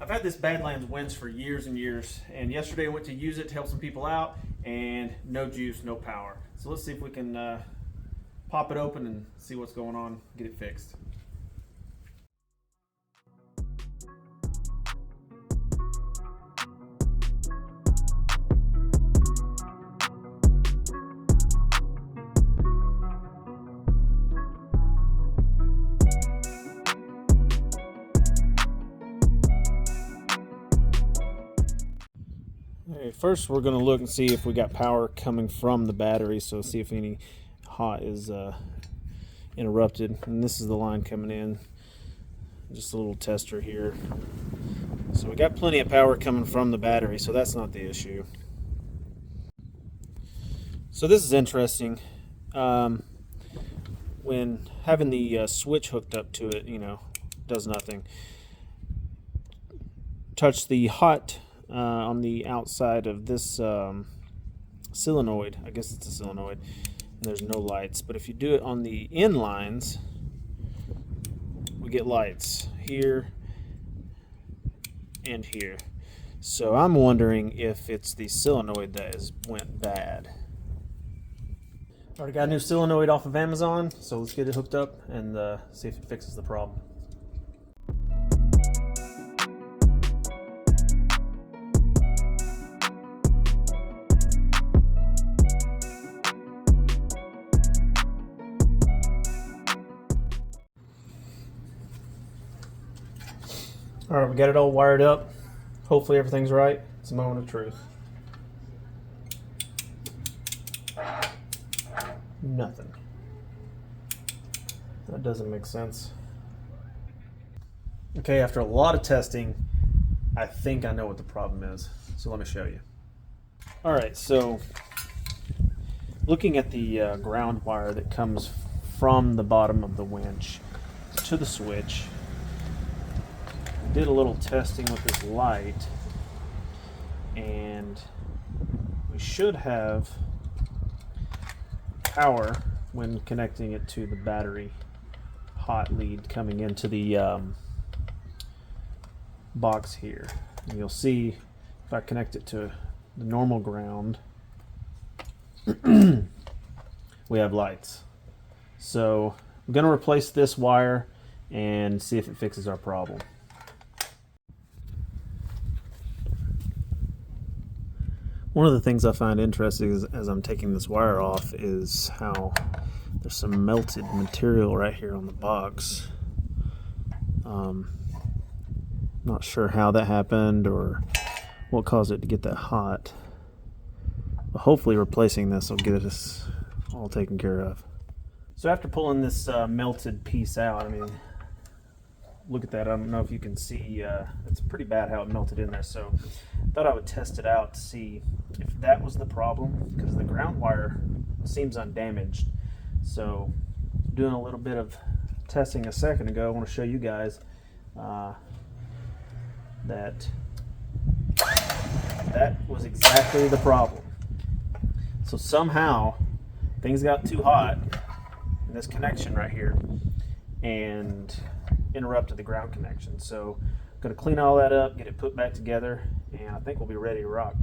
I've had this BADLAND Winch for years and years, and yesterday I went to use it to help some people out, and no juice, no power. So let's see if we can pop it open and see what's going on, get it fixed. Alright, first we're going to look and see if we got power coming from the battery, so see if any hot is interrupted. And this is the line coming in, just a little tester here. So we got plenty of power coming from the battery, so that's not the issue. So this is interesting. When having the switch hooked up to it, does nothing. Touch the hot on the outside of this solenoid. I guess it's a solenoid, and there's no lights. But if you do it on the end lines, we get lights here and here. So I'm wondering if it's the solenoid that went bad. Already got a new solenoid off of Amazon, so let's get it hooked up and see if it fixes the problem. Alright, we got it all wired up. Hopefully everything's right. It's a moment of truth. Nothing. That doesn't make sense. Okay, after a lot of testing, I think I know what the problem is. So let me show you. Alright, so looking at the ground wire that comes from the bottom of the winch to the switch, did a little testing with this light, and we should have power when connecting it to the battery hot lead coming into the box here. And you'll see if I connect it to the normal ground, we have lights. So I'm going to replace this wire and see if it fixes our problem. One of the things I find interesting as I'm taking this wire off is how there's some melted material right here on the box. Not sure how that happened or what caused it to get that hot. But hopefully replacing this will get us all taken care of. So after pulling this melted piece out, I mean, look at that. I don't know if you can see, it's pretty bad how it melted in there. So I thought I would test it out to see if that was the problem, because the ground wire seems undamaged. So doing a little bit of testing a second ago, I want to show you guys that was exactly the problem. So somehow things got too hot in this connection right here and interrupted the ground connection. So I'm going to clean all that up, get it put back together, and I think we'll be ready to rock.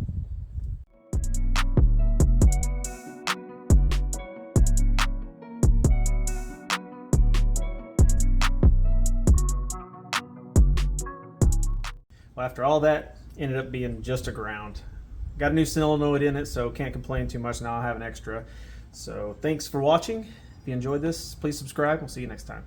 Well, after all that, ended up being just a ground. Got a new solenoid in it, so can't complain too much. Now I have an extra. So thanks for watching. If you enjoyed this, please subscribe. We'll see you next time.